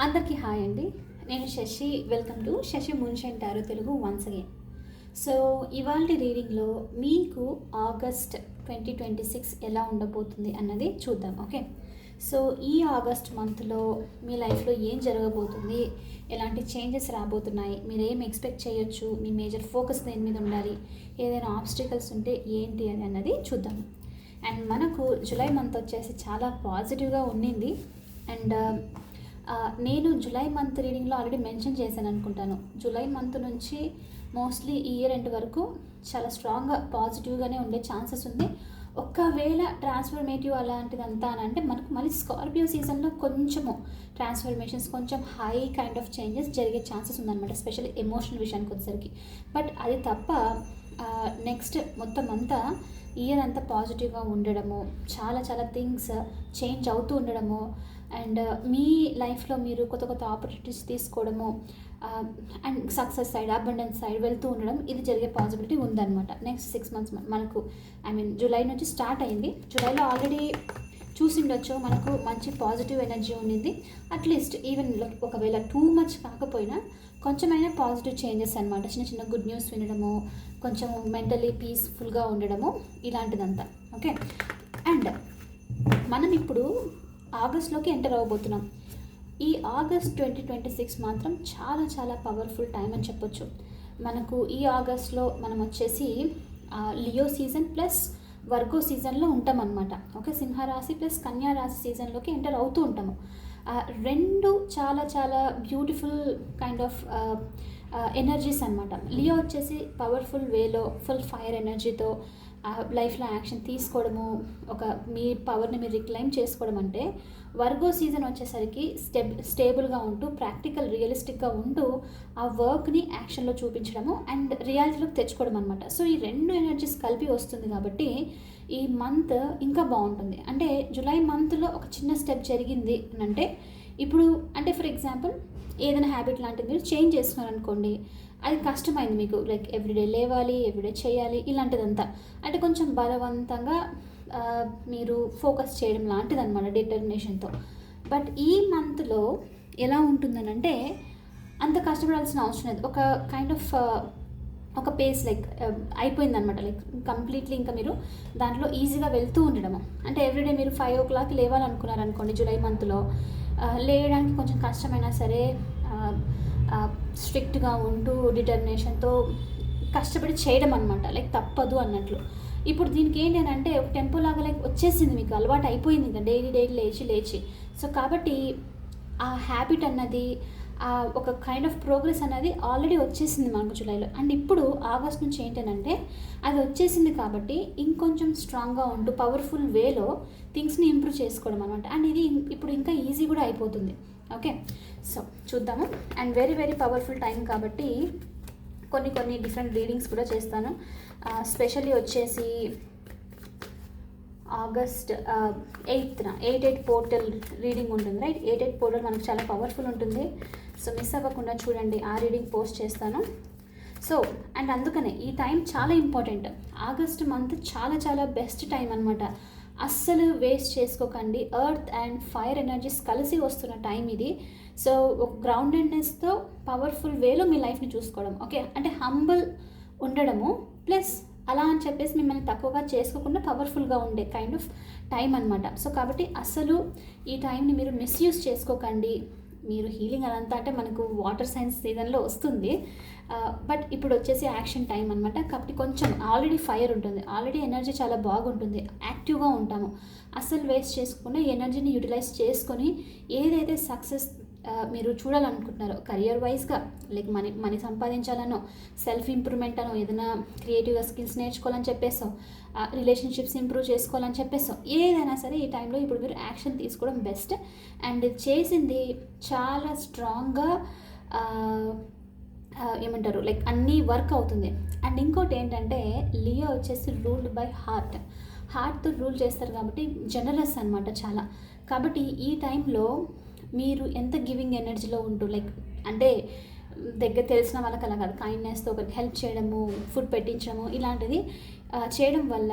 అందరికీ హాయ్ అండి. నేను శశి. వెల్కమ్ టు శశి మున్షన్ tarot Telugu once again. So ఇవాల్టి రీడింగ్లో మీకు ఆగస్ట్ 2026 ఎలా ఉండబోతుంది అన్నది చూద్దాం. ఓకే, సో ఈ ఆగస్ట్ మంత్లో మీ లైఫ్లో ఏం జరగబోతుంది, ఎలాంటి చేంజెస్ రాబోతున్నాయి, మీరు ఏం ఎక్స్పెక్ట్ చేయొచ్చు, మీ మేజర్ ఫోకస్ దేని మీద ఉండాలి, ఏదైనా ఆబ్స్టికల్స్ ఉంటే ఏంటి అని అన్నది చూద్దాం. అండ్ మనకు జూలై మంత్ వచ్చేసి చాలా పాజిటివ్గా ఉండింది. అండ్ నేను జూలై మంత్ రీడింగ్లో ఆల్రెడీ మెన్షన్ చేశాను అనుకుంటాను. జూలై మంత్ నుంచి మోస్ట్లీ ఈ ఇయర్ ఎండ్ వరకు చాలా స్ట్రాంగ్గా పాజిటివ్గానే ఉండే ఛాన్సెస్ ఉంది. ఒకవేళ ట్రాన్స్ఫర్మేటివ్ అలాంటిదంతా అని అంటే మనకు మళ్ళీ స్కార్పియో సీజన్లో కొంచెము ట్రాన్స్ఫర్మేషన్స్, కొంచెం హై కైండ్ ఆఫ్ చేంజెస్ జరిగే ఛాన్సెస్ ఉందన్నమాట, ఎస్పెషల్లీ ఎమోషనల్ విషయానికి వచ్చేసరికి. బట్ అది తప్ప నెక్స్ట్ మొత్తం అంతా ఇయర్ అంతా పాజిటివ్గా ఉండడము, చాలా చాలా థింగ్స్ చేంజ్ అవుతూ ఉండడము, అండ్ మీ లైఫ్లో మీరు కొత్త కొత్త ఆపర్చునిటీస్ తీసుకోవడము, and success side, abundance side వెళ్తూ ఉండడం, ఇది జరిగే పాసిబిలిటీ ఉందన్నమాట. నెక్స్ట్ 6 months మనకు జూలై నుంచి స్టార్ట్ అయింది. జూలైలో ఆల్రెడీ చూసిండొచ్చు మనకు మంచి పాజిటివ్ ఎనర్జీ ఉండింది. అట్లీస్ట్ ఈవెన్ ఒకవేళ టూ మచ్ కాకపోయినా కొంచెమైనా పాజిటివ్ చేంజెస్ అనమాట. చిన్న చిన్న గుడ్ న్యూస్ వినడము, కొంచెం మెంటలీ పీస్ఫుల్గా ఉండడము, ఇలాంటిదంతా. ఓకే, అండ్ మనం ఇప్పుడు ఆగస్ట్లోకి ఎంటర్ అవ్వబోతున్నాం. ఈ ఆగస్ట్ 2026 మాత్రం చాలా చాలా పవర్ఫుల్ టైం అని చెప్పొచ్చు. మనకు ఈ ఆగస్ట్లో మనం వచ్చేసి లియో సీజన్ ప్లస్ వర్గో సీజన్లో ఉంటాం అనమాట. ఓకే, సింహరాశి ప్లస్ కన్యా రాశి సీజన్లోకి ఎంటర్ అవుతూ ఉంటాము. రెండు చాలా చాలా బ్యూటిఫుల్ కైండ్ ఆఫ్ ఎనర్జీస్ అనమాట. లియో వచ్చేసి పవర్ఫుల్ వేలో ఫుల్ ఫైర్ ఎనర్జీతో లైఫ్లో యాక్షన్ తీసుకోవడము, ఒక మీ పవర్ని మీరు రిక్లైమ్ చేసుకోవడం. అంటే వర్గో సీజన్ వచ్చేసరికి స్టేబుల్గా ఉంటూ, ప్రాక్టికల్ రియలిస్టిక్గా ఉంటూ ఆ వర్క్ని యాక్షన్లో చూపించడము అండ్ రియాలిటీలోకి తెచ్చుకోవడం అనమాట. సో ఈ రెండు ఎనర్జీస్ కలిపి వస్తుంది కాబట్టి ఈ మంత్ ఇంకా బాగుంటుంది. అంటే జూలై మంత్లో ఒక చిన్న స్టెప్ జరిగింది అని అంటే, ఇప్పుడు అంటే ఫర్ ఎగ్జాంపుల్ ఏదైనా హ్యాబిట్ లాంటిది మీరు చేంజ్ చేస్తున్నారనుకోండి, అది కష్టమైంది మీకు, లైక్ ఎవ్రీడే లేవాలి, ఎవ్రీడే చేయాలి, ఇలాంటిదంతా అంటే కొంచెం బలవంతంగా మీరు ఫోకస్ చేయడం లాంటిది అనమాట, డిటర్మినేషన్తో. బట్ ఈ మంత్లో ఎలా ఉంటుందనంటే అంత కష్టపడాల్సిన అవసరం లేదు. ఒక కైండ్ ఆఫ్ ఒక పేస్ లైక్ అయిపోయిందనమాట. లైక్ కంప్లీట్లీ ఇంకా మీరు దాంట్లో ఈజీగా వెళ్తూ ఉండడము. అంటే ఎవ్రీడే మీరు 5 o'clock లేవాలనుకున్నారనుకోండి జూలై మంత్లో, లేయడానికి కొంచెం కష్టమైనా సరే స్ట్రిక్ట్గా ఉంటూ డిటర్మినేషన్తో కష్టపడి చేయడం అనమాట, లైక్ తప్పదు అన్నట్లు. ఇప్పుడు దీనికి ఏంటి అని అంటే ఒక టెంపో లాగా లైక్ వచ్చేసింది, మీకు అలవాటు అయిపోయింది ఇంకా డైలీ లేచి. సో కాబట్టి ఆ హ్యాబిట్ అన్నది, ఒక కైండ్ ఆఫ్ ప్రోగ్రెస్ అనేది ఆల్రెడీ వచ్చేసింది మనకు జూలైలో. అండ్ ఇప్పుడు ఆగస్ట్ నుంచి ఏంటంటే అది వచ్చేసింది కాబట్టి ఇంకొంచెం స్ట్రాంగ్గా ఉంటూ పవర్ఫుల్ వేలో థింగ్స్ని ఇంప్రూవ్ చేసుకోవడం అనమాట. అండ్ ఇది ఇప్పుడు ఇంకా ఈజీ కూడా అయిపోతుంది. ఓకే, సో చూద్దాము. And very very powerful time కాబట్టి కొన్ని డిఫరెంట్ రీడింగ్స్ కూడా చేస్తాను. స్పెషల్లీ వచ్చేసి ఆగస్ట్ 8th 8 పోర్టల్ రీడింగ్ ఉంటుంది, రైట్? 8 పోర్టల్ మనకు చాలా పవర్ఫుల్ ఉంటుంది. సో మిస్ అవ్వకుండా చూడండి, ఆ రీడింగ్ పోస్ట్ చేస్తాను. సో అండ్ అందుకనే ఈ టైం చాలా ఇంపార్టెంట్. ఆగస్ట్ మంత్ చాలా చాలా బెస్ట్ టైం అనమాట. అస్సలు వేస్ట్ చేసుకోకండి. ఎర్త్ అండ్ ఫైర్ ఎనర్జీస్ కలిసి వస్తున్న టైం ఇది. సో ఒక గ్రౌండెడ్నెస్తో పవర్ఫుల్ వేలో మీ లైఫ్ని చూసుకోవడం. ఓకే, అంటే హంబుల్ ఉండడము ప్లస్ అలా అని చెప్పేసి మిమ్మల్ని తక్కువగా చేసుకోకుండా పవర్ఫుల్గా ఉండే కైండ్ ఆఫ్ టైం అనమాట. సో కాబట్టి అసలు ఈ టైంని మీరు మిస్యూజ్ చేసుకోకండి. మీరు హీలింగ్ అదంతా అంటే మనకు వాటర్ సైన్స్ సీజన్లో వస్తుంది, బట్ ఇప్పుడు వచ్చేసి యాక్షన్ టైం అనమాట. కాబట్టి కొంచెం ఆల్రెడీ ఫైర్ ఉంటుంది, ఆల్రెడీ ఎనర్జీ చాలా బాగుంటుంది, యాక్టివ్గా ఉంటాము. అస్సలు వేస్ట్ చేసుకున్న ఈ ఎనర్జీని యూటిలైజ్ చేసుకొని ఏదైతే సక్సెస్ మీరు చూడాలనుకుంటున్నారో కెరియర్ వైజ్గా, లైక్ మనీ సంపాదించాలనో, సెల్ఫ్ ఇంప్రూవ్మెంట్ అనో, ఏదైనా క్రియేటివ్గా స్కిల్స్ నేర్చుకోవాలని చెప్పేసో, రిలేషన్షిప్స్ ఇంప్రూవ్ చేసుకోవాలని చెప్పేసో, ఏదైనా సరే ఈ టైంలో ఇప్పుడు మీరు యాక్షన్ తీసుకోవడం బెస్ట్. అండ్ ఇది చేసింది చాలా స్ట్రాంగ్గా ఏమంటారు, లైక్ అన్నీ వర్క్ అవుతుంది. అండ్ ఇంకోటి ఏంటంటే లియో వచ్చేసి రూల్డ్ బై హార్ట్తో రూల్ చేస్తారు కాబట్టి జనరస్ అనమాట చాలా. కాబట్టి ఈ టైంలో మీరు ఎంత గివింగ్ ఎనర్జీలో ఉంటూ, లైక్ అంటే దగ్గర తెలిసిన వాళ్ళకి అలా కాదు, కైండ్నెస్తో ఒకరికి హెల్ప్ చేయడము, ఫుడ్ పెట్టించడము, ఇలాంటిది చేయడం వల్ల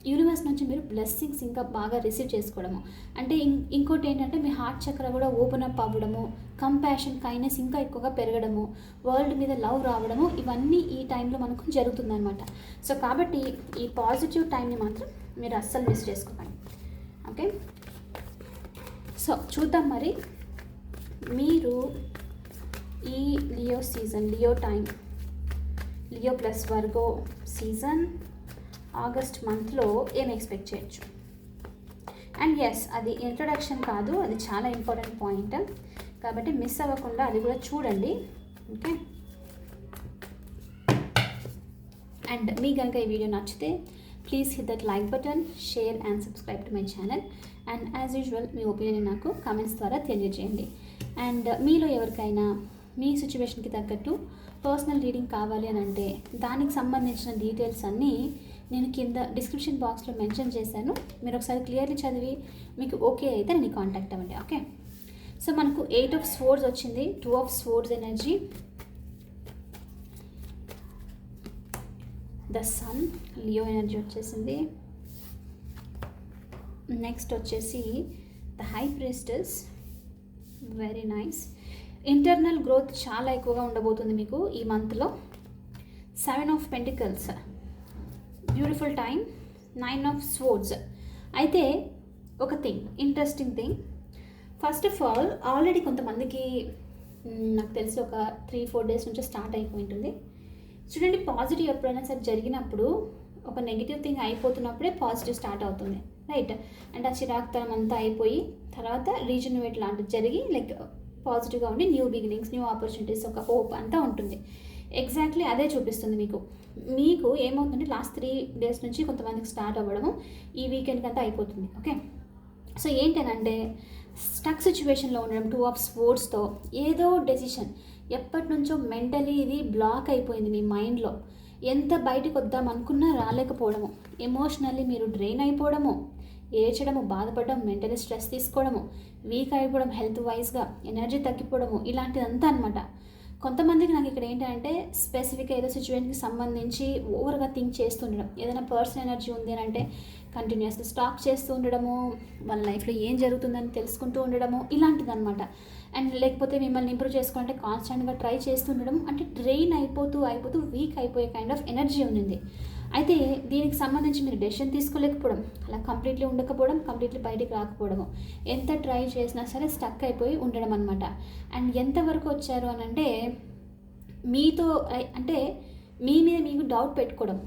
యూనివర్స్ నుంచి మీరు బ్లెస్సింగ్స్ ఇంకా బాగా రిసీవ్ చేసుకోవడము. అంటే ఇంకోటి ఏంటంటే మీ హార్ట్ చక్ర కూడా ఓపెన్ అప్ అవ్వడము, కంపాషన్ కైండ్నెస్ ఇంకా ఎక్కువగా పెరగడము, వరల్డ్ మీద లవ్ రావడము, ఇవన్నీ ఈ టైంలో మనకు జరుగుతుందన్నమాట. సో కాబట్టి ఈ పాజిటివ్ టైంని మాత్రం మీరు అస్సలు మిస్ చేసుకోకండి. ఓకే, సో చూద్దాం మరి మీరు ఈ Leo season, Leo time, Leo plus Virgo season August మంత్లో ఏం ఎక్స్పెక్ట్ చేయొచ్చు. అండ్ ఎస్, అది ఇంట్రొడక్షన్ కాదు, అది చాలా ఇంపార్టెంట్ పాయింట్, కాబట్టి మిస్ అవ్వకుండా అది కూడా చూడండి. ఓకే, అండ్ మీ కనుక ఈ వీడియో నచ్చితే please hit that like button, share and subscribe to my channel. And as usual me opinion నాకు కామెంట్స్ ద్వారా తెలియజేయండి. అండ్ మీలో ఎవరికైనా మీ సిచ్యువేషన్కి తగ్గట్టు పర్సనల్ రీడింగ్ కావాలి అని అంటే దానికి సంబంధించిన డీటెయిల్స్ అన్నీ నేను కింద డిస్క్రిప్షన్ బాక్స్లో మెన్షన్ చేశాను. మీరు ఒకసారి క్లియర్లీ చదివి మీకు ఓకే అయితే నేను కాంటాక్ట్ అవ్వండి. ఓకే, సో మనకు 8 ఆఫ్ స్వోర్డ్స్ వచ్చింది, 2 of swords energy, the sun Leo energy వచ్చేసింది. నెక్స్ట్ వచ్చేసి the high priestess, very nice. Internal growth చాలా ఎక్కువగా ఉండబోతుంది మీకు ఈ మంత్లో. 7 of pentacles, beautiful time. 9 of swords. అయితే ఒక thing, interesting thing, first of all already కొంతమందికి నాకు తెలిసి ఒక 3-4 డేస్ నుంచి స్టార్ట్ అయిపోయి ఉంటుంది. చూడండి, పాజిటివ్ ఎప్పుడైనా సరే జరిగినప్పుడు ఒక నెగిటివ్ థింగ్ అయిపోతున్నప్పుడే పాజిటివ్ స్టార్ట్ అవుతుంది, రైట్? అండ్ ఆ చిరాకుతనం అంతా అయిపోయి తర్వాత రీజనరేట్ లాంటిది జరిగి లైక్ పాజిటివ్గా ఉండి న్యూ బిగినింగ్స్, న్యూ ఆపర్చునిటీస్, ఒక హోప్ అంతా ఉంటుంది. ఎగ్జాక్ట్లీ అదే చూపిస్తుంది మీకు ఏమవుతుందంటే లాస్ట్ 3 డేస్ నుంచి కొంతమందికి స్టార్ట్ అవ్వడము ఈ వీకెండ్కి అంతా అయిపోతుంది. ఓకే, సో ఏంటనంటే స్టక్ సిచ్యువేషన్లో ఉండడం, 2 ఆఫ్ స్వోర్డ్స్తో ఏదో డెసిషన్ ఎప్పటి నుంచో మెంటలీ ఇది బ్లాక్ అయిపోయింది మీ మైండ్లో. ఎంత బయటకు వద్దాం అనుకున్నా రాలేకపోవడము, ఎమోషనల్లీ మీరు డ్రైన్ అయిపోవడము, ఏడ్చడము, బాధపడడం, మెంటలీ స్ట్రెస్ తీసుకోవడము, వీక్ అయిపోవడం, హెల్త్ వైజ్గా ఎనర్జీ తగ్గిపోవడము, ఇలాంటిదంతా అనమాట. కొంతమందికి నాకు ఇక్కడ ఏంటంటే స్పెసిఫిక్గా ఏదో సిచ్యువేషన్కి సంబంధించి ఓవర్గా థింక్ చేస్తుండడం, ఏదైనా పర్సనల్ ఎనర్జీ ఉంది అని అంటే కంటిన్యూస్గా స్టాక్ చేస్తూ ఉండడము, వాళ్ళ లైఫ్లో ఏం జరుగుతుందని తెలుసుకుంటూ ఉండడము, ఇలాంటిదన్నమాట. అండ్ లేకపోతే మిమ్మల్ని ఇంప్రూవ్ చేసుకోవాలంటే కాన్స్టెంట్గా ట్రై చేస్తుండడం, అంటే డ్రెయిన్ అయిపోతూ వీక్ అయిపోయే కైండ్ ఆఫ్ ఎనర్జీ ఉంది. అయితే దీనికి సంబంధించి మీరు డెసిషన్ తీసుకోలేకపోవడం, అలా కంప్లీట్లీ ఉండకపోవడం, కంప్లీట్లీ బయటికి రాకపోవడము, ఎంత ట్రై చేసినా సరే స్టక్ అయిపోయి ఉండడం అనమాట. అండ్ ఎంతవరకు వచ్చారు అని అంటే మీతో అంటే మీ మీద మీకు డౌట్ పెట్టుకోవడం.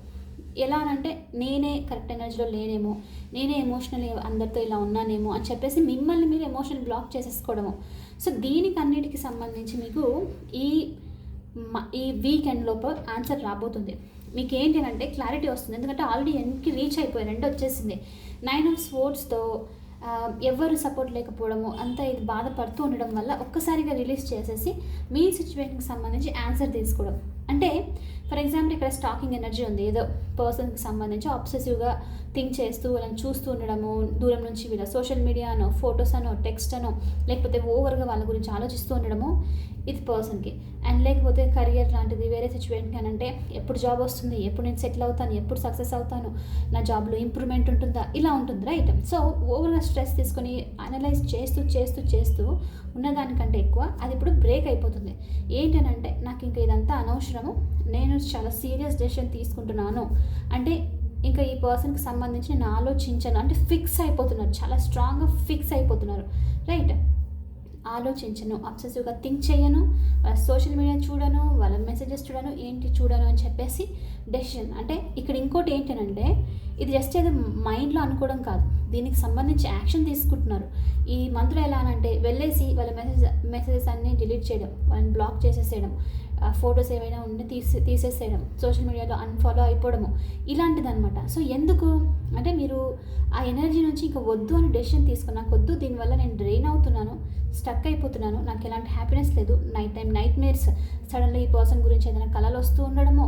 ఎలా అనంటే నేనే కరెక్ట్ ఎనర్జీలో లేనేమో, నేనే ఎమోషనల్ అందరితో ఇలా ఉన్నానేమో అని చెప్పేసి మిమ్మల్ని మీరు ఎమోషనల్ బ్లాక్ చేసేసుకోవడము. సో దీనికి అన్నిటికీ సంబంధించి మీకు ఈ వీకెండ్ లోపు ఆన్సర్ రాబోతుంది. మీకు ఏంటి అంటే క్లారిటీ వస్తుంది, ఎందుకంటే ఆల్రెడీ ఎన్కి రీచ్ అయిపోయారు, ఎండ్ వచ్చేసింది. 9 ఆఫ్ స్వోర్డ్స్తో ఎవరు సపోర్ట్ లేకపోవడము, అంతా ఇది బాధపడుతూ ఉండడం వల్ల ఒక్కసారిగా రిలీజ్ చేసేసి మీ సిచ్యువేషన్కి సంబంధించి ఆన్సర్ తీసుకోవడం. అంటే ఫర్ ఎగ్జాంపుల్ ఇక్కడ స్టాకింగ్ ఎనర్జీ ఉంది, ఏదో పర్సన్కి సంబంధించి ఆబ్సెసివ్గా థింక్ చేస్తూ వాళ్ళని చూస్తూ ఉండడము, దూరం నుంచి వీళ్ళ సోషల్ మీడియా అనో, ఫొటోస్ అనో, టెక్స్ట్ అనో, లేకపోతే ఓవర్గా వాళ్ళ గురించి ఆలోచిస్తూ ఉండడము, ఇది పర్సన్కి. అండ్ లేకపోతే కెరియర్ లాంటిది వేరే సిచ్యువేషన్కి అని అంటే ఎప్పుడు జాబ్ వస్తుంది, ఎప్పుడు నేను సెటిల్ అవుతాను, ఎప్పుడు సక్సెస్ అవుతాను, నా జాబ్లో ఇంప్రూవ్మెంట్ ఉంటుందా, ఇలా ఉంటుంది, రైట్? సో ఓవర్గా స్ట్రెస్ తీసుకొని అనలైజ్ చేస్తూ ఉన్నదానికంటే ఎక్కువ అది ఇప్పుడు బ్రేక్ అయిపోతుంది. ఏంటనంటే నాకు ఇంకా ఇదంతా అనవసరము, నేను చాలా సీరియస్ డెసిషన్ తీసుకుంటున్నాను అంటే ఇంకా ఈ పర్సన్కి సంబంధించి నేను ఆలోచించను అంటే ఫిక్స్ అయిపోతున్నారు, చాలా స్ట్రాంగ్గా ఫిక్స్ అయిపోతున్నారు, రైట్? ఆలోచించను, అబ్సెసివ్గా థింక్ చేయను, వాళ్ళ సోషల్ మీడియా చూడను, వాళ్ళ మెసేజెస్ చూడను, ఏంటి చూడను అని చెప్పేసి డెసిషన్. అంటే ఇక్కడ ఇంకోటి ఏంటంటే ఇది జస్ట్ ఏదో మైండ్లో అనుకోవడం కాదు, దీనికి సంబంధించి యాక్షన్ తీసుకుంటున్నారు. ఈ మంత్లో ఎలా అంటే వెళ్ళేసి వాళ్ళ మెసేజెస్ అన్నీ డిలీట్ చేయడం, వాళ్ళని బ్లాక్ చేసేసేయడం, ఫొటోస్ ఏమైనా ఉంటే తీసేసేయడం, సోషల్ మీడియాలో అన్ఫాలో అయిపోవడము, ఇలాంటిదన్నమాట. సో ఎందుకు అంటే మీరు ఆ ఎనర్జీ నుంచి ఇంకా వద్దు అని డెసిషన్ తీసుకుని, నాకు వద్దు, దీనివల్ల నేను డ్రైన్ అవుతున్నాను, స్టక్ అయిపోతున్నాను, నాకు ఎలాంటి హ్యాపీనెస్ లేదు, నైట్ మేర్స్, సడన్గా ఈ పర్సన్ గురించి ఏదైనా కళలు వస్తూ ఉండడము,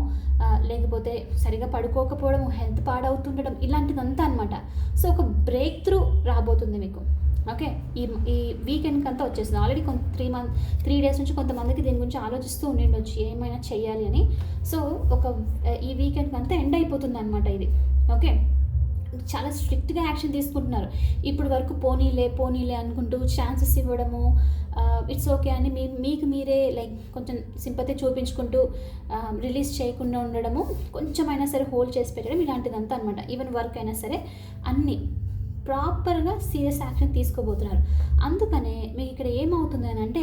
లేకపోతే సరిగా పడుకోకపోవడము, హెల్త్ పాడవుతుండడం, ఇలాంటిదంతా అనమాట. సో ఒక బ్రేక్ త్రూ రాబోతుంది మీకు. ఓకే, ఈ వీకెండ్కి అంతా వచ్చేసింది. ఆల్రెడీ 3 డేస్ నుంచి కొంతమందికి దీని గురించి ఆలోచిస్తూ ఉండిండొచ్చు ఏమైనా చెయ్యాలి అని. సో ఈ వీకెండ్కి అంతా ఎండ్ అయిపోతుంది అనమాట ఇది. ఓకే, చాలా స్ట్రిక్ట్గా యాక్షన్ తీసుకుంటున్నారు. ఇప్పుడు వరకు పోనీలే అనుకుంటూ ఛాన్సెస్ ఇవ్వడము, ఇట్స్ ఓకే అని మీకు మీరే లైక్ కొంచెం సింపతి చూపించుకుంటూ రిలీజ్ చేయకుండా ఉండడము, కొంచెమైనా సరే హోల్డ్ చేసి పెట్టడం, ఇలాంటిదంతా అనమాట. ఈవెన్ వర్క్ అయినా సరే అన్నీ ప్రాపర్గా సీరియస్ యాక్షన్ తీసుకోబోతున్నారు. అందుకనే మీకు ఇక్కడ ఏమవుతుంది అని అంటే,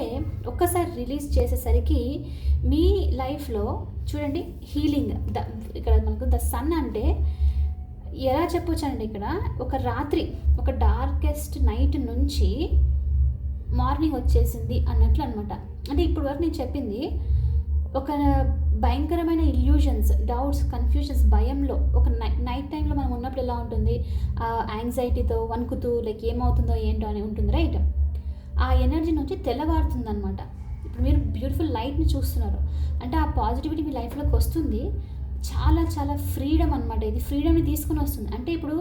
ఒక్కసారి రిలీజ్ చేసేసరికి మీ లైఫ్లో చూడండి హీలింగ్ ఇక్కడ మనకు ద సన్ అంటే ఎలా చెప్పొచ్చానండి, ఇక్కడ ఒక రాత్రి, ఒక డార్కెస్ట్ నైట్ నుంచి మార్నింగ్ వచ్చేసింది అన్నట్లు అనమాట. అంటే ఇప్పుడు వరకు నేను చెప్పింది ఒక భయంకరమైన ఇల్యూషన్స్, డౌట్స్, కన్ఫ్యూజన్స్, భయంలో ఒక నైట్ టైంలో మనం ఉన్నప్పుడు ఎలా ఉంటుంది, యాంగ్జైటీతో వణుకుతూ లైక్ ఏమవుతుందో ఏంటో అని ఉంటుంది రైట్. ఆ ఎనర్జీ నుంచి తెల్లవారుతుంది అనమాట. ఇప్పుడు మీరు బ్యూటిఫుల్ లైట్ని చూస్తున్నారు అంటే ఆ పాజిటివిటీ మీ లైఫ్లోకి వస్తుంది. చాలా చాలా ఫ్రీడమ్ అనమాట. ఇది ఫ్రీడమ్ని తీసుకుని వస్తుంది. అంటే ఇప్పుడు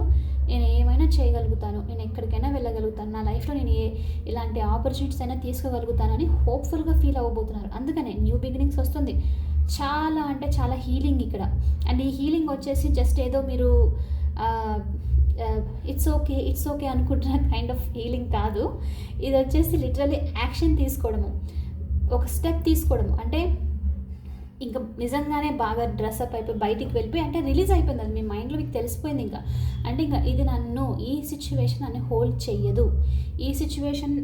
నేను ఏమైనా చేయగలుగుతాను, నేను ఎక్కడికైనా వెళ్ళగలుగుతాను, నా లైఫ్లో నేను ఇలాంటి ఆపర్చునిటీస్ అయినా తీసుకోగలుగుతానని హోప్ఫుల్గా ఫీల్ అవ్వబోతున్నారు. అందుకనే న్యూ బిగినింగ్స్ వస్తుంది. చాలా అంటే చాలా హీలింగ్ ఇక్కడ. అండ్ ఈ హీలింగ్ వచ్చేసి జస్ట్ ఏదో మీరు ఇట్స్ ఓకే అనుకుంటున్న కైండ్ ఆఫ్ హీలింగ్ కాదు. ఇది వచ్చేసి లిటరల్లీ యాక్షన్ తీసుకోవడము, ఒక స్టెప్ తీసుకోవడము. అంటే ఇంకా నిజంగానే బాగా డ్రెస్అప్ అయిపోయి బయటికి వెళ్ళిపోయి అంటే రిలీజ్ అయిపోయింది, అది మీ మైండ్లో మీకు తెలిసిపోయింది. ఇంకా అంటే ఇంకా ఇది నన్ను, ఈ సిచ్యువేషన్ నన్ను హోల్డ్ చెయ్యదు, ఈ సిచ్యువేషన్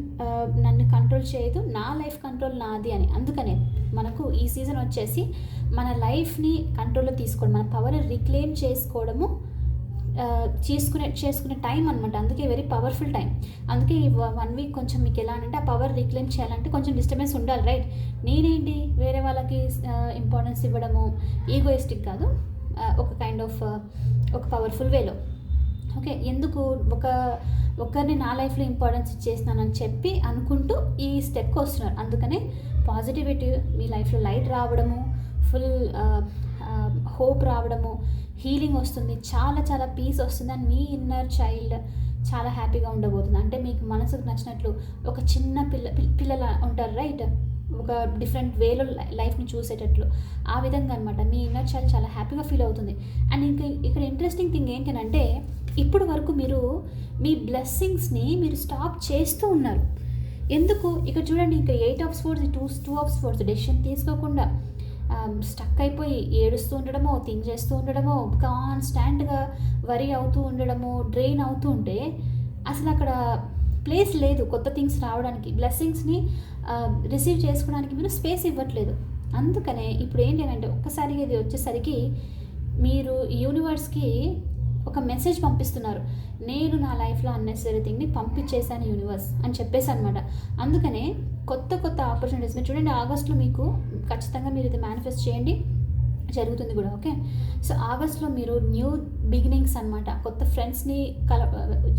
నన్ను కంట్రోల్ చేయదు, నా లైఫ్ కంట్రోల్ నాది అని. అందుకనే మనకు ఈ సీజన్ వచ్చేసి మన లైఫ్ని కంట్రోల్లో తీసుకోవడం, మన పవర్ని రిక్లెయిమ్ చేసుకోవడము, చేసుకునే టైం అనమాట. అందుకే వెరీ పవర్ఫుల్ టైం. అందుకే ఈ 1 వీక్ కొంచెం మీకు ఎలా అంటే ఆ పవర్ రిక్లెయిమ్ చేయాలంటే కొంచెం డిస్టర్బెన్స్ ఉండాలి రైట్. నేనేంటి వేరే వాళ్ళకి ఇంపార్టెన్స్ ఇవ్వడము, ఈగోయిస్టిక్ కాదు, ఒక కైండ్ ఆఫ్ ఒక పవర్ఫుల్ వేలో. ఓకే, ఎందుకు ఒకరిని నా లైఫ్లో ఇంపార్టెన్స్ ఇచ్చేసినానని చెప్పి అనుకుంటూ ఈ స్టెప్కి వస్తున్నారు. అందుకనే పాజిటివిటీ మీ లైఫ్లో లైట్ రావడము, ఫుల్ హోప్ రావడము, హీలింగ్ వస్తుంది, చాలా చాలా పీస్ వస్తుంది. అండ్ మీ ఇన్నర్ చైల్డ్ చాలా హ్యాపీగా ఉండబోతుంది. అంటే మీకు మనసుకు నచ్చినట్లు ఒక చిన్న పిల్లల ఉంటారు రైట్, ఒక డిఫరెంట్ వేలో లైఫ్ని చూసేటట్లు, ఆ విధంగా అనమాట మీ ఇన్నర్ చైల్డ్ చాలా హ్యాపీగా ఫీల్ అవుతుంది. అండ్ ఇంకా ఇక్కడ ఇంట్రెస్టింగ్ థింగ్ ఏంటంటే, ఇప్పుడు వరకు మీరు మీ బ్లెస్సింగ్స్ని మీరు స్టాప్ చేస్తూ ఉన్నారు. ఎందుకు ఇక్కడ చూడండి, ఇంకా 8 of Swords, 2 of Swords decision తీసుకోకుండా స్టక్ అయిపోయి ఏడుస్తూ ఉండడమో, థింక్ చేస్తూ ఉండడమో, కాన్స్టాంట్గా వరీ అవుతూ ఉండడమో, డ్రెయిన్ అవుతూ ఉంటే అసలు అక్కడ ప్లేస్ లేదు కొత్త థింగ్స్ రావడానికి, బ్లెస్సింగ్స్ని రిసీవ్ చేసుకోవడానికి మీరు స్పేస్ ఇవ్వట్లేదు. అందుకనే ఇప్పుడు ఏంటి అంటే ఒక్కసారిగా ఇది వచ్చేసరికి మీరు యూనివర్స్కి ఒక మెసేజ్ పంపిస్తున్నారు, నేను నా లైఫ్లో అన్నెసరీ థింగ్ని పంపించేశాను యూనివర్స్ అని చెప్పేసి అనమాట. అందుకనే కొత్త ఆపర్చునిటీస్ని చూడండి, ఆగస్ట్లో మీకు ఖచ్చితంగా మీరు ఇది మేనిఫెస్ట్ చేయండి, జరుగుతుంది కూడా. ఓకే, సో ఆగస్ట్లో మీరు న్యూ బిగినింగ్స్ అనమాట, కొత్త ఫ్రెండ్స్ని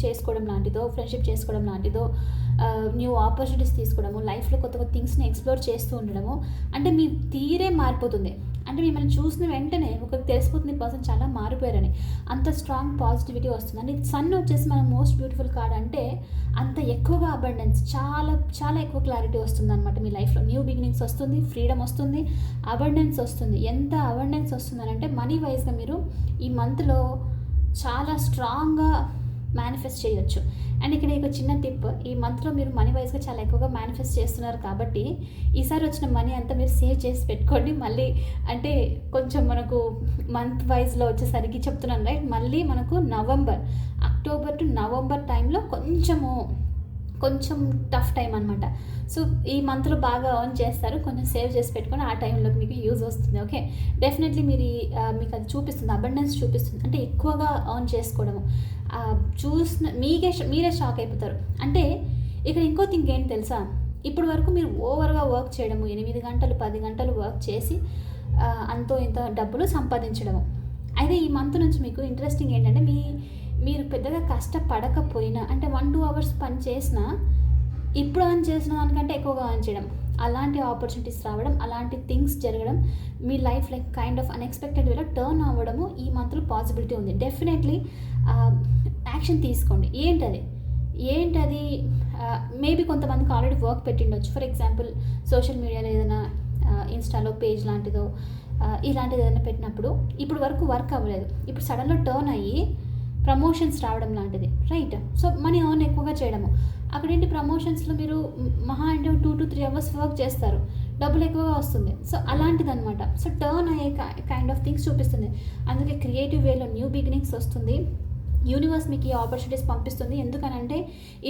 చేసుకోవడం లాంటిదో, ఫ్రెండ్షిప్ చేసుకోవడం లాంటిదో, న్యూ ఆపర్చునిటీస్ తీసుకోవడము, లైఫ్లో కొత్త థింగ్స్ని ఎక్స్ప్లోర్ చేస్తూ ఉండడము. అంటే మీ తీరే మారిపోతుంది. అంటే మిమ్మల్ని చూసిన వెంటనే ఒకరికి తెలిసిపోతుంది పర్సన్ చాలా మారిపోయారని, అంత స్ట్రాంగ్ పాజిటివిటీ వస్తుంది. అంటే సన్ వచ్చేసి మన మోస్ట్ బ్యూటిఫుల్ కార్డ్, అంటే అంత ఎక్కువగా అబండెన్స్, చాలా చాలా ఎక్కువ క్లారిటీ వస్తుంది అనమాట మీ లైఫ్లో. న్యూ బిగినింగ్స్ వస్తుంది, ఫ్రీడమ్ వస్తుంది, అబండెన్స్ వస్తుంది. ఎంత అబండెన్స్ వస్తుందని అంటే మనీ వైజ్గా మీరు ఈ మంత్లో చాలా స్ట్రాంగ్గా మేనిఫెస్ట్ చేయొచ్చు. అండ్ ఇక్కడ ఒక చిన్న టిప్, ఈ మంత్లో మీరు మనీ వైజ్గా చాలా ఎక్కువగా మేనిఫెస్ట్ చేస్తున్నారు కాబట్టి ఈసారి వచ్చిన మనీ అంతా మీరు సేవ్ చేసి పెట్టుకోండి. మళ్ళీ అంటే కొంచెం మనకు మంత్ వైజ్లో వచ్చేసరికి చెప్తున్నాను రైట్, మళ్ళీ మనకు అక్టోబర్ టు నవంబర్ టైంలో కొంచెం టఫ్ టైం అనమాట. సో ఈ మంత్లో బాగా ఎర్న్ చేస్తారు, కొంచెం సేవ్ చేసి పెట్టుకొని ఆ టైంలోకి మీకు యూజ్ వస్తుంది. ఓకే, డెఫినెట్లీ మీకు అది చూపిస్తుంది, అబండెన్స్ చూపిస్తుంది. అంటే ఎక్కువగా ఎర్న్ చేసుకోవడము మీరే షాక్ అయిపోతారు. అంటే ఇక్కడ ఇంకో థింగ్ ఏంటి తెలుసా, ఇప్పుడు వరకు మీరు ఓవర్గా వర్క్ చేయడము, 8 గంటలు 10 గంటలు వర్క్ చేసి అంతో ఇంత డబ్బులు సంపాదించడము. అయితే ఈ మంత్ నుంచి మీకు ఇంట్రెస్టింగ్ ఏంటంటే మీరు పెద్దగా కష్టపడకపోయినా, అంటే 1-2 hours పని చేసినా ఇప్పుడు ఎర్న్ చేసిన దానికంటే ఎక్కువగా ఎర్న్ చేయడం, అలాంటి ఆపర్చునిటీస్ రావడం, అలాంటి థింగ్స్ జరగడం, మీ life like kind of unexpected వేలో టర్న్ అవ్వడము ఈ మంత్లో పాసిబిలిటీ ఉంది. డెఫినెట్లీ యాక్షన్ తీసుకోండి. ఏంటది మేబీ కొంతమందికి ఆల్రెడీ వర్క్ పెట్టిండొచ్చు. ఫర్ ఎగ్జాంపుల్ సోషల్ మీడియాలో ఏదైనా ఇన్స్టాలో పేజ్ లాంటిదో ఇలాంటిది ఏదైనా పెట్టినప్పుడు ఇప్పుడు వరకు వర్క్ అవ్వలేదు, ఇప్పుడు సడన్లో టర్న్ అయ్యి ప్రమోషన్స్ రావడం లాంటిది, రైట్? సో మనీ ఎర్న్ ఎక్కువగా చేయడము. అక్కడేంటి ప్రమోషన్స్లో మీరు మహా అంటే 2 to 3 అవర్స్ వర్క్ చేస్తారు, డబ్బులు ఎక్కువగా వస్తుంది. సో అలాంటిదనమాట. సో టర్న్ అయ్యే కైండ్ ఆఫ్ థింగ్స్ చూపిస్తుంది. అందుకే క్రియేటివ్ వేలో న్యూ బిగినింగ్స్ వస్తుంది. యూనివర్స్ మీకు ఈ ఆపర్చునిటీస్ పంపిస్తుంది. ఎందుకనంటే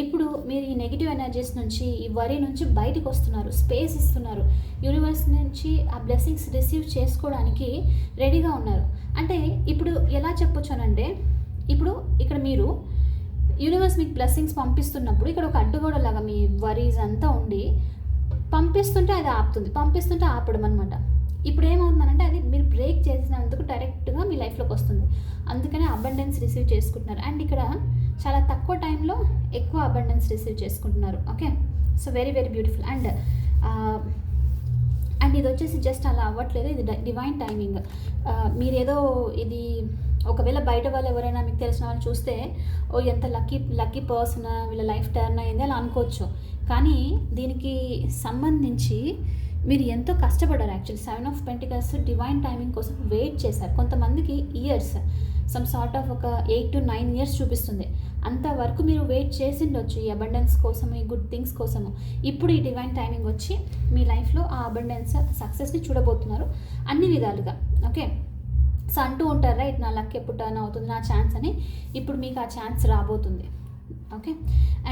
ఇప్పుడు మీరు ఈ నెగిటివ్ ఎనర్జీస్ నుంచి, ఈ వరీ నుంచి బయటకు వస్తున్నారు, స్పేస్ ఇస్తున్నారు. యూనివర్స్ నుంచి ఆ బ్లెస్సింగ్స్ రిసీవ్ చేసుకోవడానికి రెడీగా ఉన్నారు. అంటే ఇప్పుడు ఎలా చెప్పొచ్చానంటే, ఇప్పుడు ఇక్కడ మీరు యూనివర్స్ మీకు బ్లెస్సింగ్స్ పంపిస్తున్నప్పుడు ఇక్కడ ఒక అడ్డుగోడలాగా మీ వరీస్ అంతా ఉండి పంపిస్తుంటే అది ఆపుతుంది, పంపిస్తుంటే ఆపడం అనమాట. ఇప్పుడు ఏమవుతుందంటే అది మీరు బ్రేక్ చేసినందుకు డైరెక్ట్గా మీ లైఫ్లోకి వస్తుంది. అందుకనే అబండెన్స్ రిసీవ్ చేసుకుంటున్నారు. అండ్ ఇక్కడ చాలా తక్కువ టైంలో ఎక్కువ అబండెన్స్ రిసీవ్ చేసుకుంటున్నారు. Okay, so very very beautiful. And ఇది వచ్చేసి జస్ట్ అలా అవ్వట్లేదు, ఇది డివైన్ టైమింగ్. మీరేదో ఇది ఒకవేళ బయట వాళ్ళు ఎవరైనా మీకు తెలిసిన వాళ్ళు చూస్తే, ఓ ఎంత లక్కీ పర్సన్, వీళ్ళ లైఫ్ టర్న్ అయింది అలా అనుకోవచ్చు. కానీ దీనికి సంబంధించి మీరు ఎంతో కష్టపడ్డారు. Actually 7 of Pentacles divine timing కోసం వెయిట్ చేశారు. కొంతమందికి ఇయర్స్, సమ్ సార్ట్ ఆఫ్ ఒక 8 to 9 years చూపిస్తుంది. అంతవరకు మీరు వెయిట్ చేసిండొచ్చు ఈ అబండెన్స్ కోసం, ఈ గుడ్ థింగ్స్ కోసము. ఇప్పుడు ఈ డివైన్ టైమింగ్ వచ్చి మీ లైఫ్లో ఆ అబండెన్స్ సక్సెస్ని చూడబోతున్నారు అన్ని విధాలుగా. ఓకే, సో అంటూ ఉంటారు రైట్, నా లక్ ఎప్పుడు టర్న్ అవుతుంది, నా ఛాన్స్ అని. ఇప్పుడు మీకు ఆ ఛాన్స్ రాబోతుంది. Okay,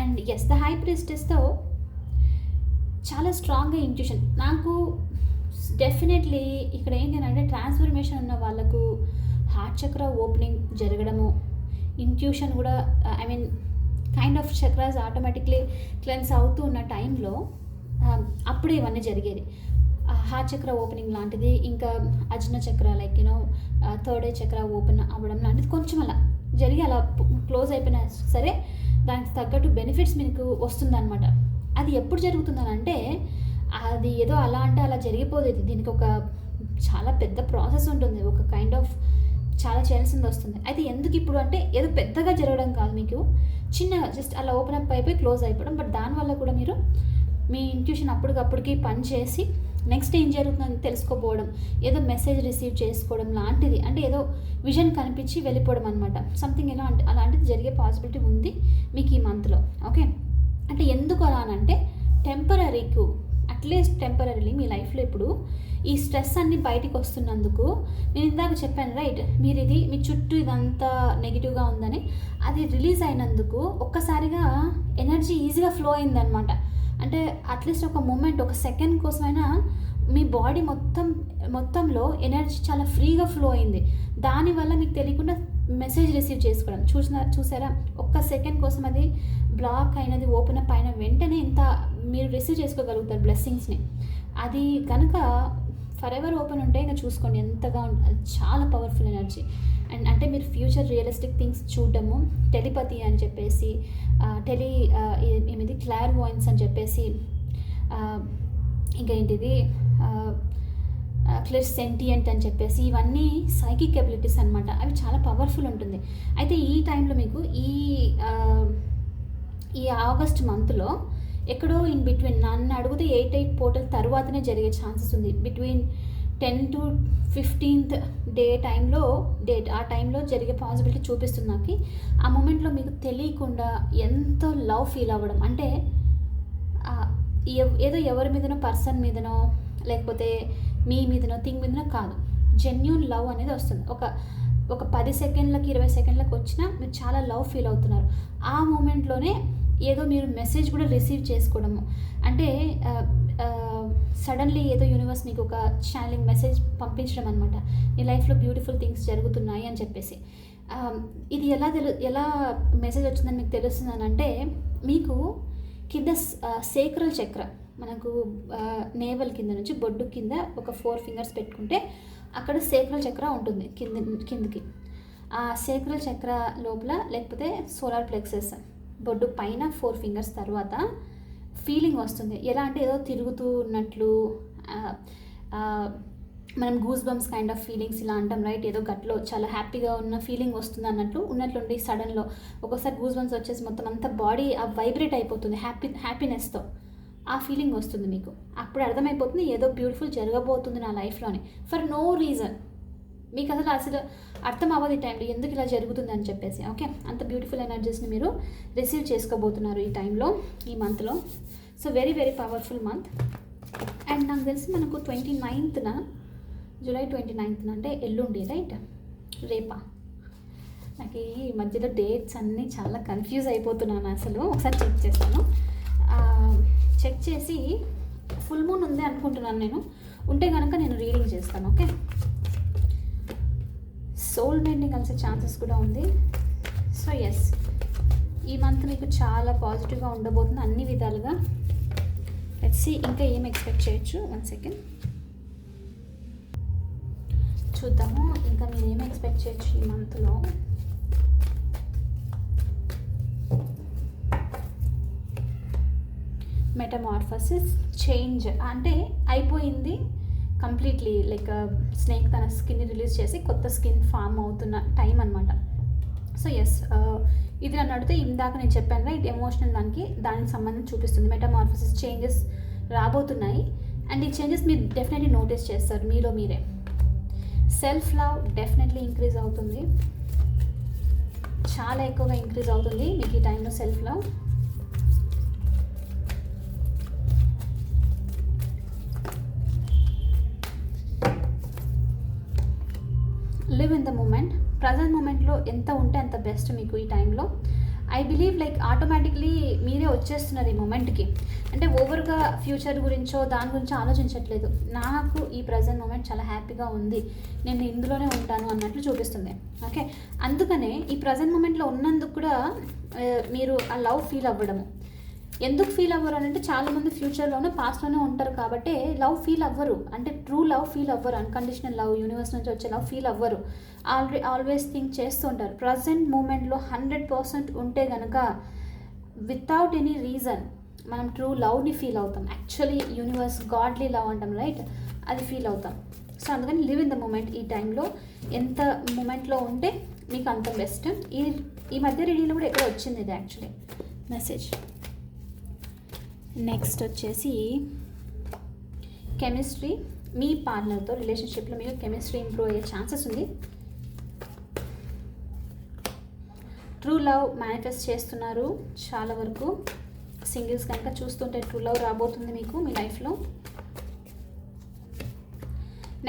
and yes, the high ప్రీస్టెస్తో చాలా స్ట్రాంగ్గా ఇంట్యూషన్. నాకు డెఫినెట్లీ ఇక్కడ ఏంటంటే ట్రాన్స్ఫర్మేషన్ ఉన్న వాళ్ళకు హార్ట్ చక్ర ఓపెనింగ్ జరగడము, ఇంట్యూషన్ కూడా, I mean kind of chakras automatically cleanse అవుతూ ఉన్న టైంలో అప్పుడే ఇవన్నీ జరిగేది. హార్ట్ చక్ర ఓపెనింగ్ లాంటిది, ఇంకా అజ్న చక్ర లైక్ థర్డ్ ఐ చక్ర ఓపెన్ అవ్వడం లాంటిది కొంచెం అలా జరిగి అలా క్లోజ్ అయిపోయినా సరే దానికి తగ్గట్టు బెనిఫిట్స్ మీకు వస్తుందన్నమాట. అది ఎప్పుడు జరుగుతుందని అంటే, అది ఏదో అలా అంటే అలా జరిగిపోదు. దీనికి ఒక చాలా పెద్ద ప్రాసెస్ ఉంటుంది, ఒక కైండ్ ఆఫ్ చాలా చేయాల్సింది వస్తుంది. అయితే ఎందుకు ఇప్పుడు అంటే ఏదో పెద్దగా జరగడం కాదు, మీకు చిన్నగా జస్ట్ అలా ఓపెన్ అప్ అయిపోయి క్లోజ్ అయిపోవడం. బట్ దానివల్ల కూడా మీరు మీ ఇంట్యూషన్ అప్పటికప్పటికి పని చేసి నెక్స్ట్ ఏం జరుగుతుందని తెలుసుకోపోవడం, ఏదో మెసేజ్ రిసీవ్ చేసుకోవడం లాంటిది, అంటే ఏదో విజన్ కనిపించి వెళ్ళిపోవడం అనమాట. సంథింగ్ ఎలా అంటే అలాంటిది జరిగే పాసిబిలిటీ ఉంది మీకు ఈ మంత్లో. ఓకే, అంటే ఎందుకు అలా అంటే టెంపరీకు, అట్లీస్ట్ టెంపరీలీ మీ లైఫ్లో ఇప్పుడు ఈ స్ట్రెస్ అన్ని బయటికి వస్తున్నందుకు, నేను ఇందాక చెప్పాను రైట్, మీరు ఇది మీ చుట్టూ ఇదంతా నెగిటివ్గా ఉందని, అది రిలీజ్ అయినందుకు ఒక్కసారిగా ఎనర్జీ ఈజీగా ఫ్లో అయిందనమాట. అంటే అట్లీస్ట్ ఒక మూమెంట్, ఒక సెకండ్ కోసమైనా మీ బాడీ మొత్తంలో ఎనర్జీ చాలా ఫ్రీగా ఫ్లో అయింది. దానివల్ల మీకు తెలియకుండా మెసేజ్ రిసీవ్ చేసుకోవడం చూసారా, ఒక్క సెకండ్ కోసం అది బ్లాక్ అయినది ఓపెన్ అప్ అయిన వెంటనే ఇంత మీరు రిసీవ్ చేసుకోగలుగుతారు బ్లెస్సింగ్స్ని. అది కనుక ఫర్ ఎవర్ ఓపెన్ ఉంటే ఇంకా చూసుకోండి ఎంతగా చాలా పవర్ఫుల్ ఎనర్జీ. అండ్ అంటే మీరు ఫ్యూచర్ రియలిస్టిక్ థింగ్స్ చూడడము, టెలిపతి అని చెప్పేసి, ఏమిది క్లార్ వాయిన్స్ అని చెప్పేసి, ఇంకా ఏంటిది క్లియర్ సెంటియంట్ అని చెప్పేసి, ఇవన్నీ సైకిక్ ఎబిలిటీస్ అనమాట. అవి చాలా పవర్ఫుల్ ఉంటుంది. అయితే ఈ టైంలో మీకు ఈ ఆగస్ట్ మంత్లో ఎక్కడో ఇన్ బిట్వీన్, నన్ను అడిగితే 8 పోర్టల్ తర్వాతనే జరిగే ఛాన్సెస్ ఉంది. బిట్వీన్ 10 to 15th డేట్ ఆ టైంలో జరిగే పాసిబిలిటీ చూపిస్తుంది నాకు. ఆ మూమెంట్లో మీకు తెలియకుండా ఎంతో లవ్ ఫీల్ అవ్వడం, అంటే ఏదో ఎవరి మీదనో, పర్సన్ మీదనో, లేకపోతే మీ మీదనో, థింగ్ మీదనో కాదు, జెన్యూన్ లవ్ అనేది వస్తుంది. ఒక 10 సెకండ్లకి 20 సెకండ్లకు వచ్చినా మీరు చాలా లవ్ ఫీల్ అవుతున్నారు. ఆ మూమెంట్లోనే ఏదో మీరు మెసేజ్ కూడా రిసీవ్ చేసుకోవడము, అంటే సడన్లీ ఏదో యూనివర్స్ మీకు ఒక ఛానలింగ్ మెసేజ్ పంపించడం అనమాట, నీ లైఫ్లో బ్యూటిఫుల్ థింగ్స్ జరుగుతున్నాయి అని చెప్పేసి. ఇది ఎలా మెసేజ్ వచ్చిందని మీకు తెలుస్తుందని అంటే, మీకు కింద సేక్రల్ చక్ర, మనకు నేవల్ కింద నుంచి బొడ్డు కింద ఒక 4 fingers పెట్టుకుంటే అక్కడ సేక్రల్ చక్ర ఉంటుంది కిందకి. ఆ సేక్రల్ చక్ర లోపల, లేకపోతే సోలార్ ప్లెక్సెస్ బొడ్డు పైన 4 fingers తర్వాత ఫీలింగ్ వస్తుంది. ఎలా అంటే ఏదో తిరుగుతూ ఉన్నట్లు, మనం goose bumps kind of feelings ఇలా అంటాం రైట్, ఏదో గట్లో చాలా హ్యాపీగా ఉన్న ఫీలింగ్ వస్తుంది ఉన్నట్లుండి సడన్లో ఒక్కోసారి గూస్ బంప్స్ వచ్చేసి మొత్తం అంతా బాడీ వైబ్రేట్ అయిపోతుంది హ్యాపీనెస్తో. ఆ ఫీలింగ్ వస్తుంది మీకు. అప్పుడు అర్థమైపోతుంది ఏదో బ్యూటిఫుల్ జరగబోతుంది నా లైఫ్లోని, ఫర్ నో రీజన్. మీకు అసలు అర్థం అవ్వదు ఈ టైంలో ఎందుకు ఇలా జరుగుతుంది అని చెప్పేసి. ఓకే, అంత బ్యూటిఫుల్ ఎనర్జీస్ని మీరు రిసీవ్ చేసుకోబోతున్నారు ఈ టైంలో, ఈ మంత్లో. So very very powerful month. And నాకు తెలిసి మనకు 29th జూలై 29th అంటే ఎల్లుండి, రైట్? రేపా? నాకు ఈ మధ్యలో డేట్స్ అన్నీ చాలా కన్ఫ్యూజ్ అయిపోతున్నాను అసలు. ఒకసారి చెక్ చేస్తాను. చెక్ చేసి ఫుల్ మూన్ ఉంది అనుకుంటున్నాను నేను. ఉంటే కనుక నేను రీడింగ్ చేస్తాను. ఓకే, సోల్ మేట్ని కలిసే ఛాన్సెస్ కూడా ఉంది. సో ఎస్, ఈ మంత్ మీకు చాలా పాజిటివ్గా ఉండబోతుంది అన్ని విధాలుగా. లెట్స్ సీ ఇంకా ఏం ఎక్స్పెక్ట్ చేయొచ్చు. 1 సెకండ్ చూద్దాము ఇంకా మీరు ఏం ఎక్స్పెక్ట్ చేయొచ్చు ఈ మంత్లో. మెటమార్ఫసిస్, చేంజ్ అంటే అయిపోయింది కంప్లీట్లీ. లైక్ స్నేక్ తన స్కిన్ని రిలీజ్ చేసి కొత్త స్కిన్ ఫామ్ అవుతున్న టైం అనమాట. సో ఎస్, ఇది నన్ను అడిగితే ఇందాక నేను చెప్పాను రైట్, ఎమోషనల్ దానికి సంబంధించి చూపిస్తుంది. మెటమార్ఫసిస్, చేంజెస్ రాబోతున్నాయి. అండ్ ఈ చేంజెస్ మీరు డెఫినెట్లీ నోటీస్ చేస్తారు మీలో మీరే. సెల్ఫ్ లవ్ డెఫినెట్లీ ఇంక్రీజ్ అవుతుంది, చాలా ఎక్కువగా ఇంక్రీజ్ అవుతుంది మీకు ఈ టైంలో self love. Live in the moment, present మూమెంట్లో ఎంత ఉంటే అంత బెస్ట్ మీకు ఈ టైంలో. ఐ బిలీవ్ లైక్ ఆటోమేటిక్లీ మీరే వచ్చేస్తున్నారు ఈ మూమెంట్కి. అంటే ఓవర్గా ఫ్యూచర్ గురించో దాని గురించో ఆలోచించట్లేదు. నాకు ఈ ప్రజెంట్ మూమెంట్ చాలా హ్యాపీగా ఉంది, నేను ఇందులోనే ఉంటాను అన్నట్లు చూపిస్తుంది. ఓకే, అందుకనే ఈ ప్రజెంట్ మూమెంట్లో ఉన్నందుకు కూడా మీరు ఆ లవ్ ఫీల్ అవ్వడము. ఎందుకు ఫీల్ అవ్వరు అని అంటే చాలామంది ఫ్యూచర్లోనే పాస్ట్లోనే ఉంటారు కాబట్టి లవ్ ఫీల్ అవ్వరు. అంటే ట్రూ లవ్ ఫీల్ అవ్వరు, అన్కండిషనల్ లవ్, యూనివర్స్ నుంచి వచ్చే లవ్ ఫీల్ అవ్వరు. ఆల్వేస్ థింక్ చేస్తూ ఉంటారు. ప్రజెంట్ మూమెంట్లో 100% ఉంటే కనుక వితౌట్ ఎనీ రీజన్ మనం ట్రూ లవ్ని ఫీల్ అవుతాం. యాక్చువల్లీ యూనివర్స్ గాడ్లీ లవ్ అంటాం రైట్, అది ఫీల్ అవుతాం. సో అందుకని లివ్ ఇన్ ద మూమెంట్. ఈ టైంలో ఎంత మూమెంట్లో ఉంటే మీకు అంత బెస్ట్. ఈ మధ్య రీడింగ్లో కూడా ఎక్కడ వచ్చింది ఇది యాక్చువల్లీ మెసేజ్. నెక్స్ట్ వచ్చేసి కెమిస్ట్రీ. మీ పార్ట్నర్తో రిలేషన్షిప్లో మీకు కెమిస్ట్రీ ఇంప్రూవ్ అయ్యే ఛాన్సెస్ ఉంది. ట్రూ లవ్ మేనిఫెస్ట్ చేస్తున్నారు చాలా వరకు. సింగిల్స్ కనుక చూస్తుంటే ట్రూ లవ్ రాబోతుంది మీకు మీ లైఫ్లో.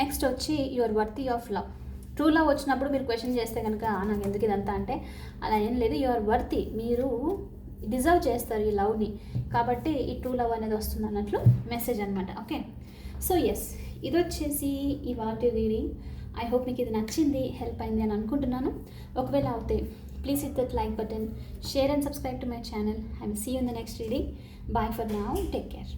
నెక్స్ట్ వచ్చి your worthy of love. True love వచ్చినప్పుడు మీరు క్వశ్చన్ చేస్తే కనుక నాకు ఎందుకు ఇదంతా అంటే అలా ఏం లేదు. యువర్ వర్తీ, మీరు డిజర్వ్ చేస్తారు ఈ లవ్ని, కాబట్టి ఈ ట్రూ లవ్ అనేది వస్తుంది అన్నట్లు మెసేజ్ అనమాట. ఓకే, సో ఎస్, ఇది వచ్చేసి ఇవాళ రీడింగ్. ఐ హోప్ మీకు ఇది నచ్చింది, హెల్ప్ అయింది అని అనుకుంటున్నాను. ఒకవేళ అవుతే please hit that like button, share and subscribe to my channel. I will see you in the next reading. Bye for now, take care.